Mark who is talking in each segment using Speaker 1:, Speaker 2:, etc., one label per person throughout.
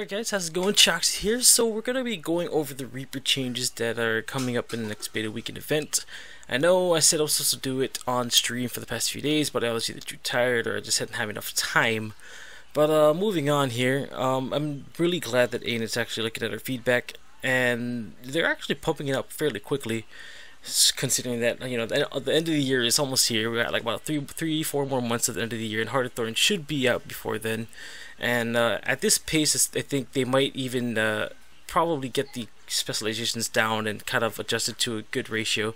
Speaker 1: Alright guys, how's it going? Choxie here. So we're going to be going over the Reaper changes that are coming up in the next beta weekend event. I know I said I was supposed to do it on stream for the past few days, but I was either too tired or I just didn't have enough time. But moving on here, I'm really glad that AIN is actually looking at our feedback, and they're actually pumping it up fairly quickly, considering that, you know, the end of the year is almost here. We got like about 4 more months at the end of the year, and Heart of Thorn should be out before then. And at this pace, I think they might even probably get the specializations down and kind of adjust it to a good ratio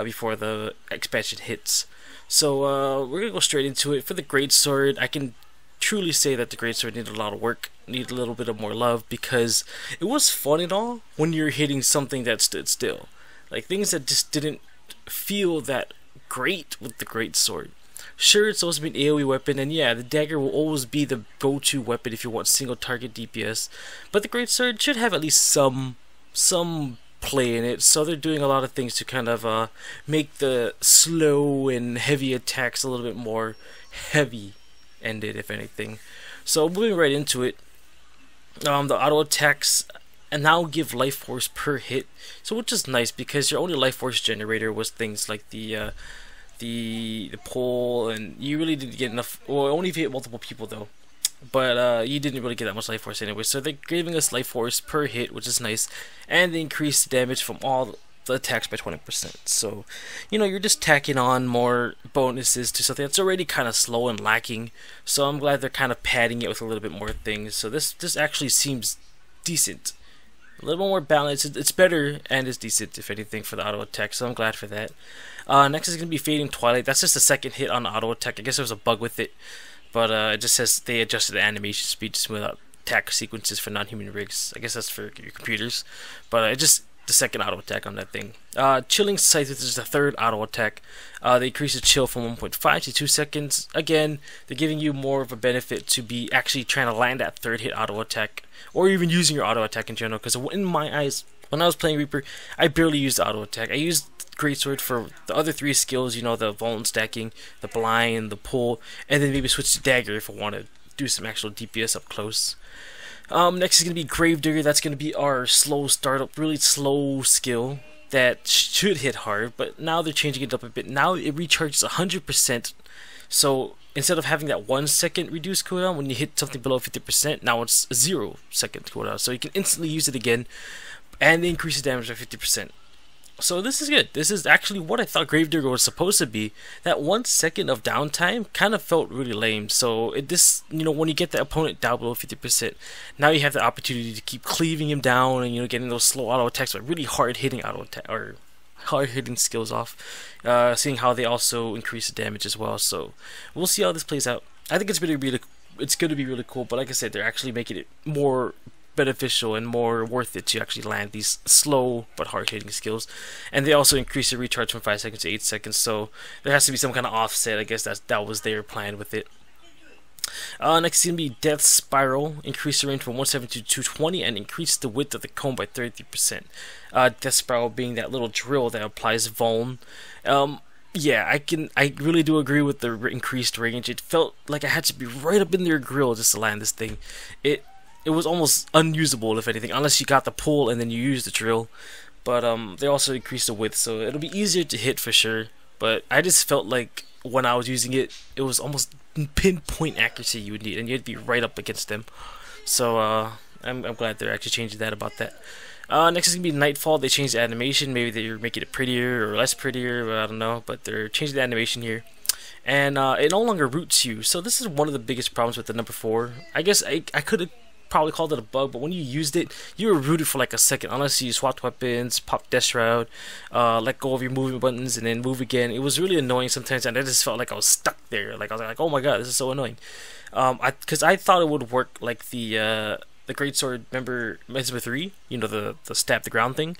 Speaker 1: before the expansion hits. So we're gonna go straight into it. For the Greatsword, I can truly say that the Greatsword needed a lot of work, needed a little bit of more love, because it was fun and all when you're hitting something that stood still. Like things that just didn't feel that great with the Greatsword. Sure, it's supposed to be an AoE weapon, and yeah, the dagger will always be the go-to weapon if you want single target DPS, but the Greatsword should have at least some play in it, so they're doing a lot of things to kind of make the slow and heavy attacks a little bit more heavy-ended, if anything. So moving right into it, the auto attacks and now give life force per hit, so which is nice because your only life force generator was things like the pull, and you really didn't get enough, well, only if you hit multiple people though, but you didn't really get that much life force anyway, so they're giving us life force per hit, which is nice, and they increase the damage from all the attacks by 20%, so you know, you're just tacking on more bonuses to something that's already kind of slow and lacking, so I'm glad they're kind of padding it with a little bit more things, so this actually seems decent. A little more balance. It's better and is decent, if anything, for the auto attack, so I'm glad for that. Next is going to be Fading Twilight. That's just the second hit on the auto attack. I guess there was a bug with it, but it just says they adjusted the animation speed to smooth out attack sequences for non-human rigs. I guess that's for your computers, but it just the second auto attack on that thing. Chilling Scythe, which is the third auto attack. They increase the chill from 1.5 to 2 seconds. Again, they're giving you more of a benefit to be actually trying to land that third hit auto attack, or even using your auto attack in general, because in my eyes, when I was playing Reaper, I barely used the auto attack. I used Greatsword for the other 3 skills, you know, the Vuln stacking, the blind, the pull, and then maybe switch to dagger if I want to do some actual DPS up close. Next is going to be Gravedigger. That's going to be our slow startup, really slow skill that should hit hard, but now they're changing it up a bit. Now it recharges 100%, so instead of having that 1 second reduced cooldown when you hit something below 50%, now it's a 0 second cooldown, so you can instantly use it again, and they increase the damage by 50%. So this is good. This is actually what I thought Gravedigger was supposed to be. That 1 second of downtime kind of felt really lame. So you know, when you get the opponent down below 50%, now you have the opportunity to keep cleaving him down and, you know, getting those slow auto attacks, but really hard hitting auto attack or hard hitting skills off. Seeing how they also increase the damage as well. So we'll see how this plays out. I think it's going to be really cool. But like I said, they're actually making it more beneficial and more worth it to actually land these slow but hard hitting skills, and they also increase the recharge from 5 seconds to 8 seconds, so there has to be some kind of offset. I guess that was their plan with it. Next is going to be Death Spiral. Increase the range from 170 to 220 and increase the width of the cone by 33%. Death Spiral being that little drill that applies Vuln. Yeah, I really do agree with the increased range. It felt like I had to be right up in their grill just to land this thing. It was almost unusable, if anything, unless you got the pull and then you use the drill. But they also increased the width, so it'll be easier to hit for sure. But I just felt like when I was using it, it was almost pinpoint accuracy you would need, and you'd be right up against them. So I'm glad they're actually changing that about that. Next is going to be Nightfall. They changed the animation. Maybe they're making it prettier or less prettier, I don't know. But they're changing the animation here. And it no longer roots you. So this is one of the biggest problems with the number 4. I guess I could have probably called it a bug, but when you used it, you were rooted for like a second, unless you swapped weapons, popped Death Shroud, let go of your movement buttons, and then move again. It was really annoying sometimes, and I just felt like I was stuck there. Like I was like, oh my god, this is so annoying. Because I thought it would work like the Greatsword, remember Mesmer 3, you know, the stab the ground thing.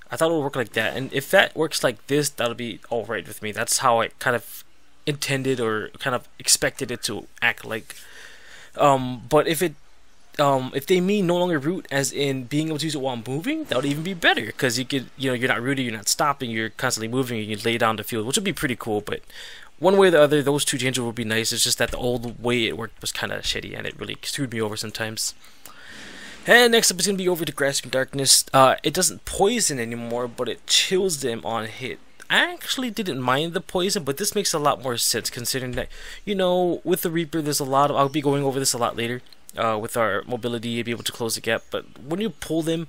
Speaker 1: I thought it would work like that, and if that works like this, that'll be alright with me. That's how I kind of intended or kind of expected it to act like. But if they mean no longer root as in being able to use it while moving, that would even be better, because you could, you know, you're not rooting, you're not stopping, you're constantly moving, and you can lay down the field, which would be pretty cool. But one way or the other, those two changes would be nice. It's just that the old way it worked was kind of shitty, and it really screwed me over sometimes. And next up is going to be over to Grasping Darkness. It doesn't poison anymore, but it chills them on hit. I actually didn't mind the poison, but this makes a lot more sense considering that, you know, with the Reaper, there's a lot of, I'll be going over this a lot later, with our mobility, be able to close the gap, but when you pull them,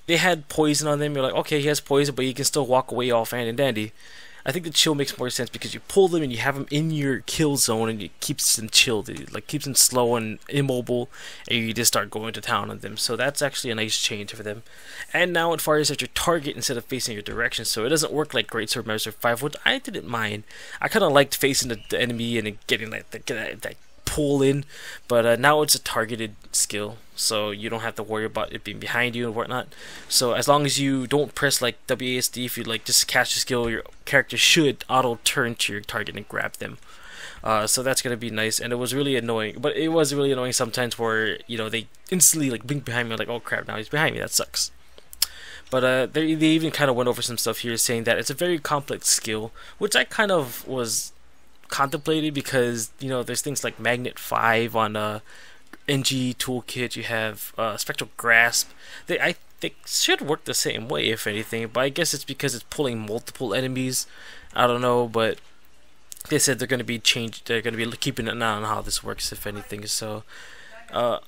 Speaker 1: they had poison on them, you're like, okay, he has poison, but he can still walk away all fine and dandy. I think the chill makes more sense because you pull them and you have them in your kill zone and it keeps them chilled. It like keeps them slow and immobile, and you just start going to town on them. So that's actually a nice change for them. And now it fires at your target instead of facing your direction, so it doesn't work like Greatsword Master 5, which I didn't mind. I kind of liked facing the enemy and getting like that pull in, but now it's a targeted skill, so you don't have to worry about it being behind you and whatnot. So as long as you don't press like WASD, if you like just cast your skill, your character should auto turn to your target and grab them. So that's gonna be nice. And it was really annoying, but it was really annoying sometimes where, you know, they instantly like blink behind me, like, oh crap, now he's behind me, that sucks. But they even kind of went over some stuff here saying that it's a very complex skill, which I kind of was contemplated because, you know, there's things like Magnet 5 on NG Toolkit, you have Spectral Grasp. I think should work the same way if anything, but I guess it's because it's pulling multiple enemies. I don't know, but they said they're going to be changed. They're going to be keeping an eye on how this works if anything. So oh,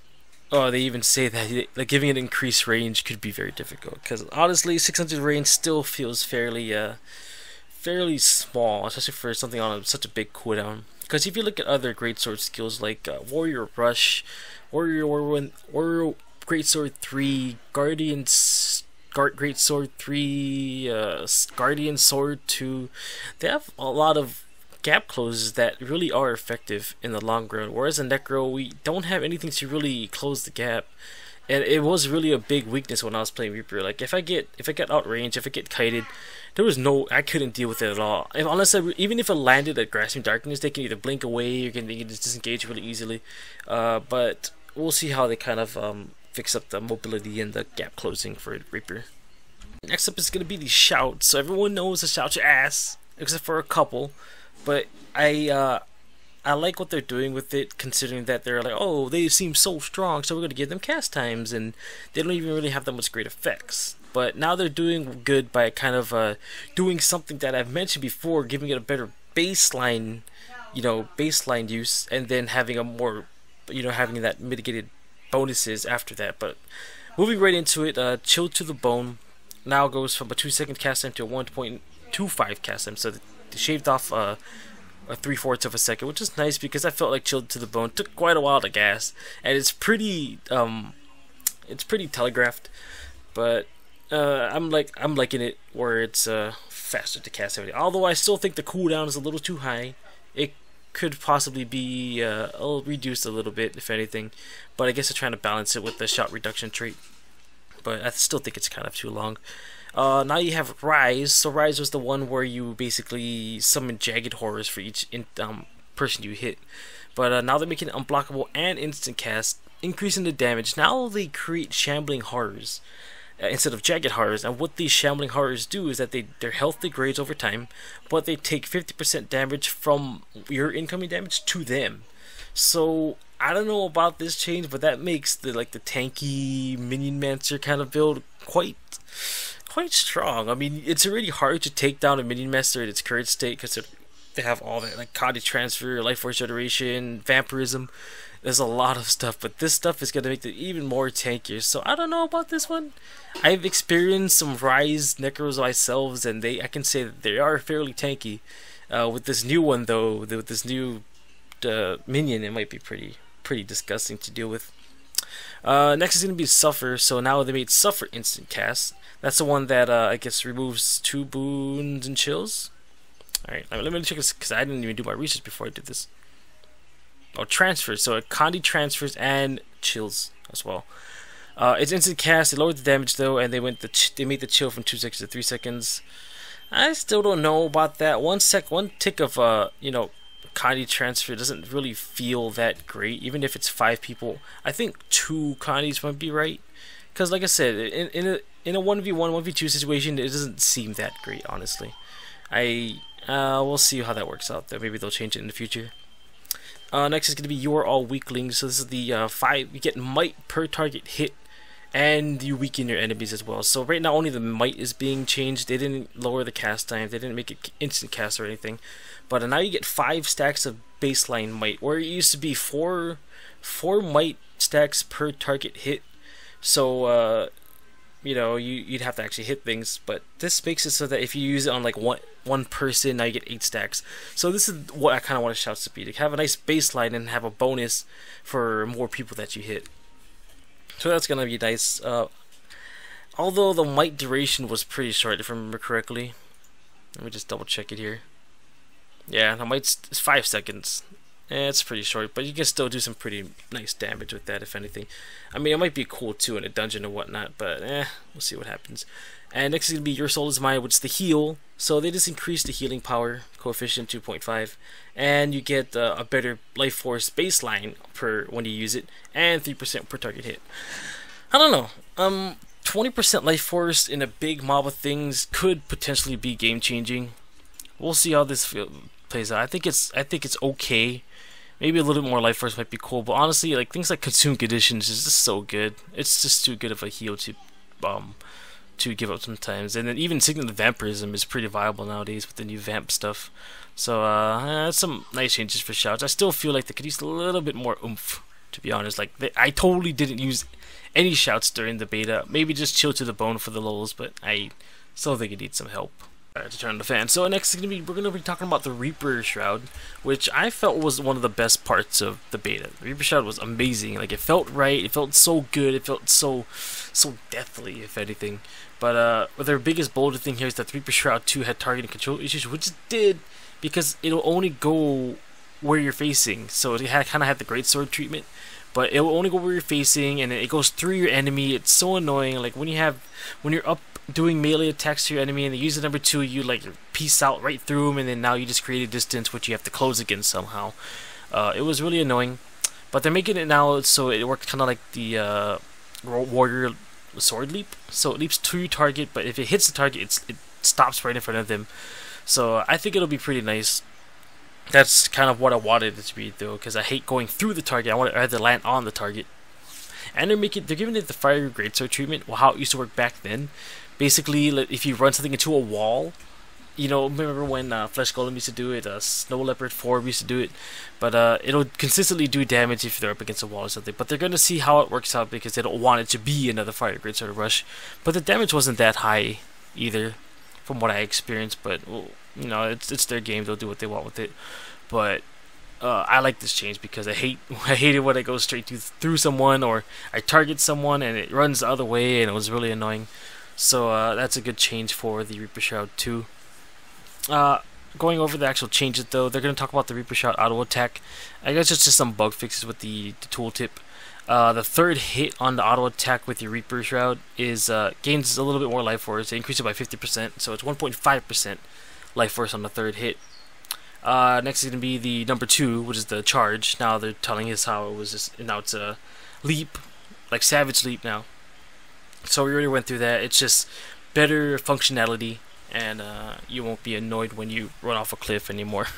Speaker 1: they even say that like giving it increased range could be very difficult because honestly 600 range still feels fairly small, especially for something on such a big cooldown. Because if you look at other greatsword skills like Warrior Rush, Warrior Greatsword 3, Greatsword 3, Guardian Sword 2, they have a lot of gap closes that really are effective in the long run. Whereas in Necro, we don't have anything to really close the gap. And it was really a big weakness when I was playing Reaper. Like if I get outranged, if I get kited, I couldn't deal with it at all. Even if it landed at Grasping Darkness, they can either blink away or they can just disengage really easily. But we'll see how they kind of fix up the mobility and the gap closing for Reaper. Next up is gonna be the shout. So everyone knows to shout your ass, except for a couple. But I like what they're doing with it, considering that they're like, oh, they seem so strong, so we're going to give them cast times, and they don't even really have that much great effects. But now they're doing good by kind of doing something that I've mentioned before, giving it a better baseline, baseline use, and then having a more, having that mitigated bonuses after that. But moving right into it, Chill to the Bone now goes from a 2-second cast time to a 1.25 cast time, so they shaved off a 3/4 of a second, which is nice because I felt like Chilled to the Bone took quite a while to gas, and it's pretty telegraphed, but I'm liking it where it's faster to cast everything. Although I still think the cooldown is a little too high. It could possibly be reduced a little bit, if anything, but I guess they're trying to balance it with the shot reduction trait. But I still think it's kind of too long. Now you have Rise. So Rise was the one where you basically summon jagged horrors for each person you hit. But now they're making it unblockable and instant cast, increasing the damage. Now they create shambling horrors instead of jagged horrors. And what these shambling horrors do is that their health degrades over time, but they take 50% damage from your incoming damage to them. So I don't know about this change, but that makes the tanky minion mancer kind of build quite strong. I mean, it's already hard to take down a minion master in its current state because they have all that like Conti transfer, life force generation, vampirism. There's a lot of stuff, but this stuff is gonna make it even more tankier. So I don't know about this one. I've experienced some Rise Necros myself, and I can say that they are fairly tanky. With this new one though, with this new minion, it might be pretty disgusting to deal with. Next is going to be Suffer. So now they made Suffer instant cast. That's the one that I guess removes 2 boons and chills. Alright, let me check this because I didn't even do my research before I did this. Oh, transfers. So it Condi transfers and chills as well. It's instant cast. They lowered the damage though, and they made the chill from 2 seconds to 3 seconds. I still don't know about that. One tick of Condi transfer doesn't really feel that great, even if it's 5 people. I think 2 Condis might be right, because like I said, in a 1v1, 1v2 situation, it doesn't seem that great, honestly. We'll see how that works out though. Maybe they'll change it in the future. Next is going to be You Are All Weaklings. So this is the 5, you get might per target hit and you weaken your enemies as well. So right now only the might is being changed. They didn't lower the cast time, they didn't make it instant cast or anything, but now you get 5 stacks of baseline might, where it used to be four might stacks per target hit. So you know, you'd have to actually hit things, but this makes it so that if you use it on like one person, now you get 8 stacks. So this is what I kind of want to shout to be, to have a nice baseline and have a bonus for more people that you hit. So that's gonna be nice. Although the might duration was pretty short, if I remember correctly. Let me just double check it here. Yeah, the might's 5 seconds. It's pretty short, but you can still do some pretty nice damage with that, if anything. I mean, it might be cool too in a dungeon or whatnot, but we'll see what happens. And next is going to be Your Soul is Mine, which is the heal. So they just increased the healing power coefficient 2.5, and you get a better life force baseline per when you use it, and 3% per target hit. I don't know. 20% life force in a big mob of things could potentially be game changing. We'll see how this plays out. I think it's okay. Maybe a little bit more life force might be cool, but honestly, like things like consume conditions is just so good. It's just too good of a heal to give up sometimes. And then even Signal Vampirism is pretty viable nowadays with the new vamp stuff. So that's some nice changes for shouts. I still feel like they could use a little bit more oomph, to be honest. Like I totally didn't use any shouts during the beta. Maybe just chill to the bone for the lulz, but I still think it needs some help. To turn on the fan. So next is we're gonna be talking about the Reaper Shroud, which I felt was one of the best parts of the beta. The Reaper Shroud was amazing. Like it felt right, it felt so good, it felt so deathly, if anything. But their biggest bolder thing here is that Reaper Shroud 2 had target and control issues, which it did because it'll only go where you're facing. So it kind of had the greatsword treatment, but it will only go where you're facing, and it goes through your enemy. It's so annoying. Like when you're up doing melee attacks to your enemy and they use the number 2, you like peace out right through them, and then now you just create a distance which you have to close against somehow. It was really annoying, but they're making it now so it works kind of like the warrior sword leap. So it leaps to your target, but if it hits the target, it stops right in front of them. So I think it'll be pretty nice. That's kind of what I wanted it to be, though, because I hate going through the target. I want it to either land on the target. And they're giving it the fire greatsword treatment, well, how it used to work back then. Basically, if you run something into a wall, you know, remember when Flesh Golem used to do it, Snow Leopard 4 used to do it, but it'll consistently do damage if they're up against a wall or something. But they're going to see how it works out because they don't want it to be another fire greatsword rush. But the damage wasn't that high either, from what I experienced. But well, you know, it's their game; they'll do what they want with it. But I like this change because I hate it when it goes straight through someone, or I target someone and it runs the other way, and it was really annoying. So that's a good change for the Reaper Shroud 2. Going over the actual changes, though, they're going to talk about the Reaper Shroud auto attack. I guess it's just some bug fixes with the tooltip. The third hit on the auto attack with your Reaper Shroud is gains a little bit more life force. They increase it by 50%, so it's 1.5% life force on the third hit. Next is going to be the number 2, which is the charge. Now they're telling us how it was just, now it's a leap, like Savage Leap now. So we already went through that. It's just better functionality, and you won't be annoyed when you run off a cliff anymore.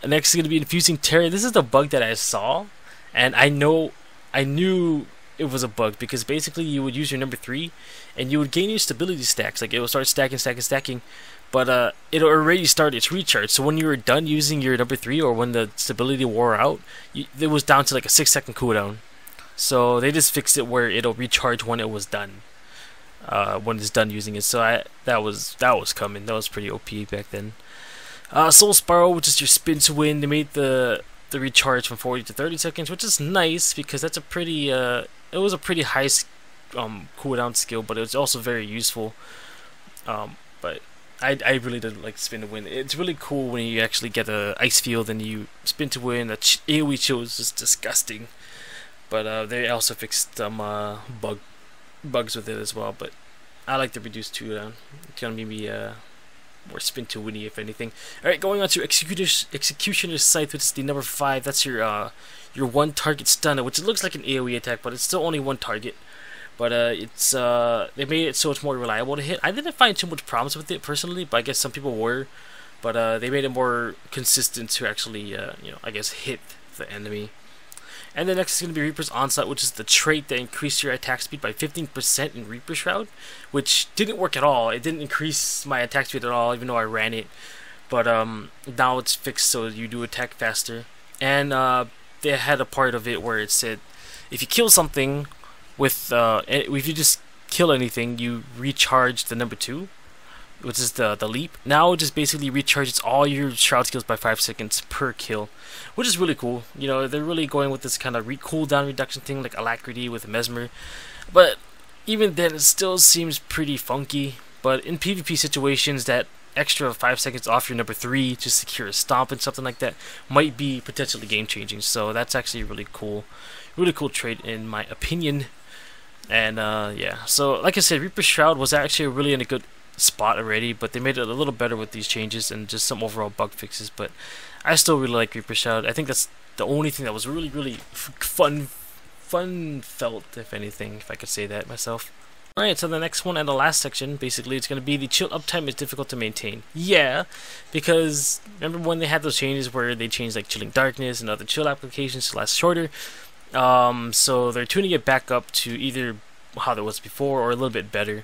Speaker 1: Next is going to be Infusing Terror. This is the bug that I saw, and I knew it was a bug because basically you would use your number 3, and you would gain your stability stacks. Like it would start stacking, but it'll already start its recharge. So when you were done using your number 3, or when the stability wore out, it was down to like a 6-second cooldown. So they just fixed it where it'll recharge when it was done, when it's done using it. So that was coming. That was pretty OP back then. Soul Spiral, which is your spin to win. They made the recharge from 40 to 30 seconds, which is nice because that's a pretty it was a pretty high cooldown skill, but it was also very useful. But I really didn't like spin to win. It's really cool when you actually get a ice field and you spin to win. That AoE chill is just disgusting. But they also fixed some bugs with it as well. But I like the reduced cooldown. It's gonna be more spin to winny, if anything. All right, going on to Executioner's Scythe, which is the number 5. That's your one target stunner, which looks like an AoE attack, but it's still only one target. But they made it so it's more reliable to hit. I didn't find too much problems with it personally, but I guess some people were. But they made it more consistent to actually, I guess hit the enemy. And then next is going to be Reaper's Onslaught, which is the trait that increased your attack speed by 15% in Reaper Shroud, which didn't work at all. It didn't increase my attack speed at all, even though I ran it. But now it's fixed so you do attack faster. And they had a part of it where it said if you kill something with if you just kill anything, you recharge the number 2, which is the leap. Now it just basically recharges all your shroud skills by 5 seconds per kill, which is really cool. You know, they're really going with this kind of cooldown reduction thing like Alacrity with Mesmer, but even then it still seems pretty funky. But in PvP situations, that extra 5 seconds off your number 3 to secure a stomp and something like that might be potentially game changing. So that's actually really cool trait in my opinion. And yeah, so like I said, Reaper Shroud was actually really in a good spot already, but they made it a little better with these changes and just some overall bug fixes. But I still really like Reaper Shroud. I think that's the only thing that was really fun felt, if anything, if I could say that myself. Alright, so the next one and the last section, basically, it's going to be the chill uptime is difficult to maintain. Yeah, because remember when they had those changes where they changed like Chilling Darkness and other chill applications to last shorter? So they're tuning it back up to either how it was before or a little bit better.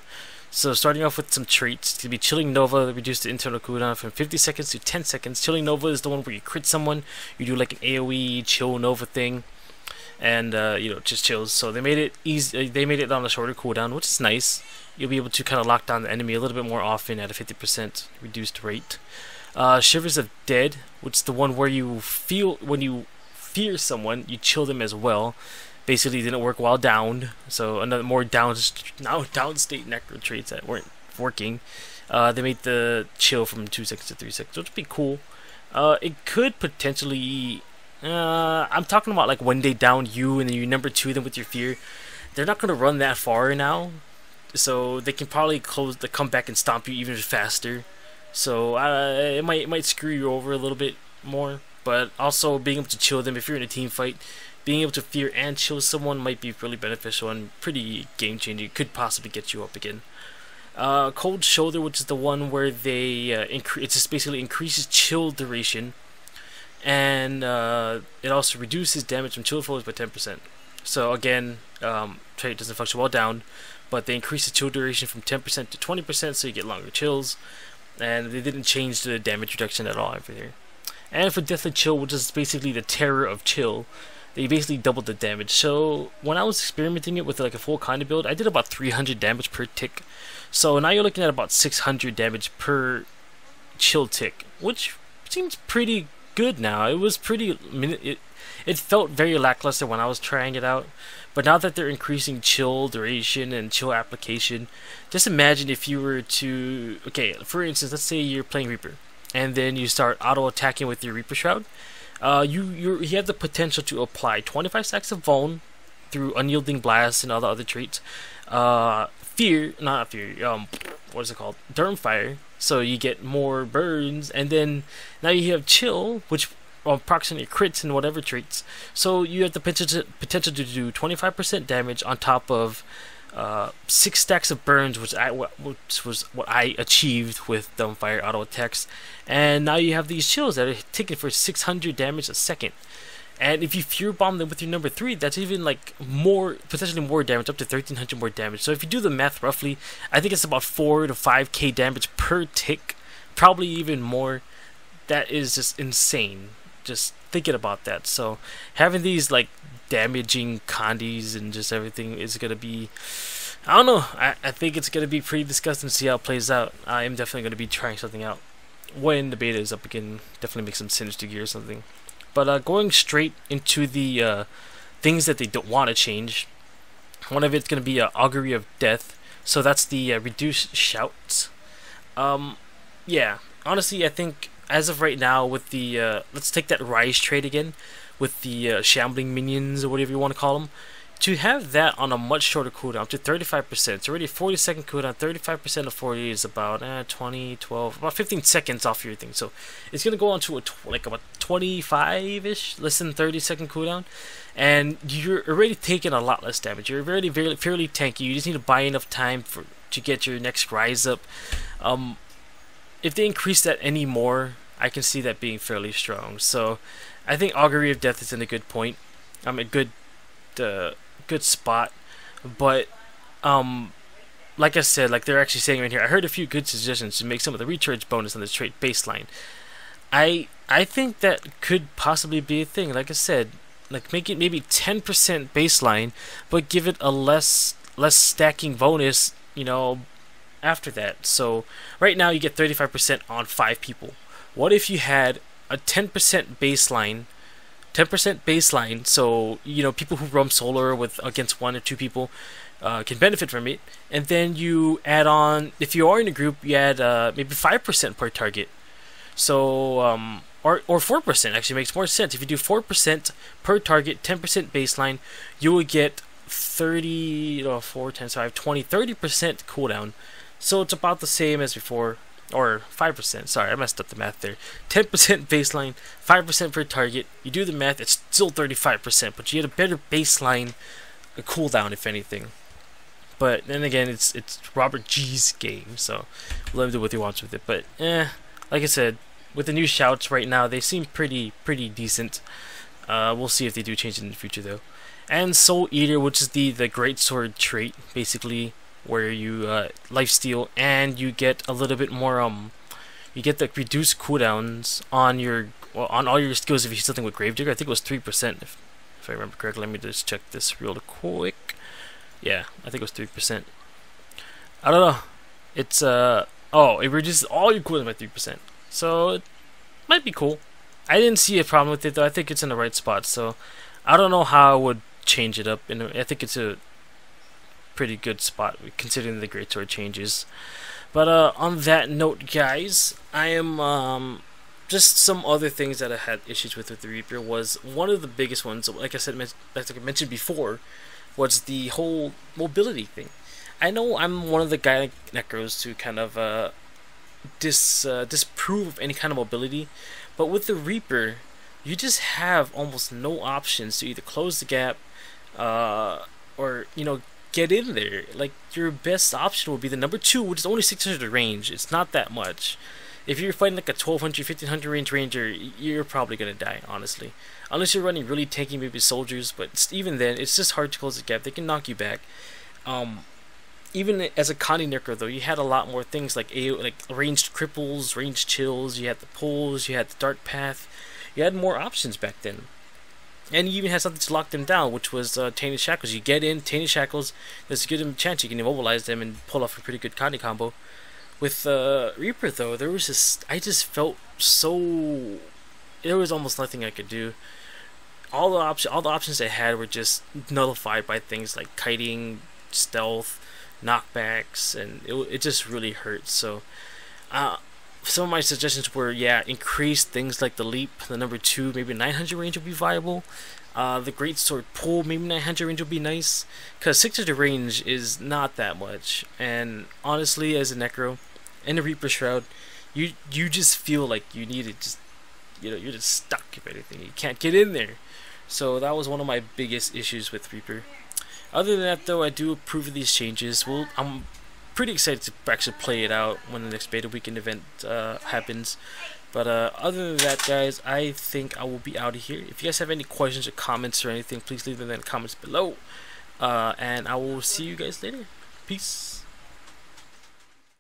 Speaker 1: So starting off with some traits, it's going to be Chilling Nova that reduced the internal cooldown from 50 seconds to 10 seconds. Chilling Nova is the one where you crit someone, you do like an AoE chill Nova thing, and you know, just chills. So they made it easy. They made it on a shorter cooldown, which is nice. You'll be able to kind of lock down the enemy a little bit more often at a 50% reduced rate. Shivers of Dead, which is the one where you feel when you fear someone, you chill them as well. Basically didn't work while downed, so another more downstate necro traits that weren't working. They made the chill from 2 seconds to 3 seconds, which would be cool. It could potentially, I'm talking about like when they down you and then you number 2 them with your fear. They're not going to run that far now, so they can probably come back and stomp you even faster. So it might screw you over a little bit more. But also being able to chill them if you're in a team fight, being able to fear and chill someone might be really beneficial and pretty game changing. Could possibly get you up again. Cold Shoulder, which is the one where they it just basically increases chill duration, and it also reduces damage from chill foes by 10%. So again, trait doesn't function well down, but they increase the chill duration from 10% to 20%, so you get longer chills, and they didn't change the damage reduction at all over here. And for Deathly Chill, which is basically the terror of chill, they basically doubled the damage. So when I was experimenting it with like a full kind of build, I did about 300 damage per tick. So now you're looking at about 600 damage per chill tick, which seems pretty good now. It was pretty, it felt very lackluster when I was trying it out. But now that they're increasing chill duration and chill application, just imagine if you were to, okay, for instance, let's say you're playing Reaper, and then you start auto-attacking with your Reaper Shroud. You have the potential to apply 25 stacks of Vuln through Unyielding Blast and all the other traits. What is it called? Dermfire, so you get more burns, and then now you have Chill, which approximately crits and whatever traits. So you have the potential to do 25% damage on top of 6 stacks of burns, which was what I achieved with Dumbfire auto attacks. And now you have these chills that are taking for 600 damage a second. And if you Fear Bomb them with your number 3, that's even like more, potentially more damage, up to 1300 more damage. So if you do the math roughly, I think it's about 4 to 5k damage per tick, probably even more. That is just insane, just thinking about that. So having these like damaging condies and just everything is going to be, I don't know, I think it's going to be pretty disgusting to see how it plays out. I am definitely going to be trying something out when the beta is up again. Definitely make some Sinister Gear or something. But going straight into the things that they don't want to change, one of it's going to be Augury of Death. So that's the reduced shouts. Yeah, honestly, I think as of right now with the let's take that Rise trait again, with the shambling minions or whatever you want to call them, to have that on a much shorter cooldown, up to 35%. It's already a 40-second cooldown. 35% of 40 is about 20, 12, about 15 seconds off your thing. So it's gonna go on to like about 25-ish, less than 30-second cooldown, and you're already taking a lot less damage. You're already fairly tanky. You just need to buy enough time to get your next rise up. If they increase that any more, I can see that being fairly strong. So I think Augury of Death is in a good point. a good spot. But like I said, like they're actually saying right here, I heard a few good suggestions to make some of the recharge bonus on the trait baseline. I think that could possibly be a thing. Like I said, like make it maybe 10% baseline, but give it a less stacking bonus. After that. So right now you get 35% on 5 people. What if you had a 10% baseline? 10% baseline, so people who roam solo with against 1 or 2 people can benefit from it, and then you add on, if you are in a group, you add maybe 5% per target. So or 4% actually makes more sense. If you do 4% per target, 10% baseline, you will get 30 4 10 5 20 30% cooldown. So it's about the same as before, or 5%. Sorry, I messed up the math there. 10% baseline, 5% per target. You do the math, it's still 35%, but you get a better baseline cooldown, if anything. But then again, it's Robert G's game, so let him do what he wants with it. But like I said, with the new shouts right now, they seem pretty decent. We'll see if they do change it in the future though. And Soul Eater, which is the great sword trait, basically, where you lifesteal and you get a little bit more you get the reduced cooldowns on on all your skills if you do something with Gravedigger. I think it was 3% if I remember correctly. Let me just check this real quick. Yeah, I think it was 3%. I don't know. It's it reduces all your cooldowns by 3%. So it might be cool. I didn't see a problem with it though. I think it's in the right spot. So I don't know how I would change it up. I think it's a pretty good spot considering the greatsword changes. But on that note, guys, I am just some other things that I had issues with the Reaper. Was one of the biggest ones, like I said, like I mentioned before, was the whole mobility thing. I know I'm one of the guy necros to kind of disprove of any kind of mobility, but with the Reaper, you just have almost no options to either close the gap or get in there. Like, your best option would be the number 2, which is only 600 range. It's not that much. If you're fighting like a 1200, 1500 range ranger, you're probably gonna die, honestly. Unless you're running really tanky, maybe soldiers, but even then, it's just hard to close the gap. They can knock you back. Even as a Connie Necro, though, you had a lot more things like ranged cripples, ranged chills, you had the pulls, you had the dark path. You had more options back then. And you even had something to lock them down, which was Tainted Shackles. You get in, Tainted Shackles, there's a good chance you can immobilize them and pull off a pretty good Connie combo. With Reaper, though, there was I just felt so... There was almost nothing I could do. All the options I had were just nullified by things like kiting, stealth, knockbacks, and it just really hurts. So, some of my suggestions were, increase things like the leap, the number 2, maybe 900 range would be viable. The great sword pull, maybe 900 range would be nice, because 600 range is not that much. And honestly, as a necro and a Reaper Shroud, you just feel like you need it. Just you're just stuck. If anything, you can't get in there. So that was one of my biggest issues with Reaper. Other than that, though, I do approve of these changes. I'm pretty excited to actually play it out when the next beta weekend event happens. But other than that, guys, I think I will be out of here. If you guys have any questions or comments or anything, please leave them in the comments below. And I will see you guys later. Peace.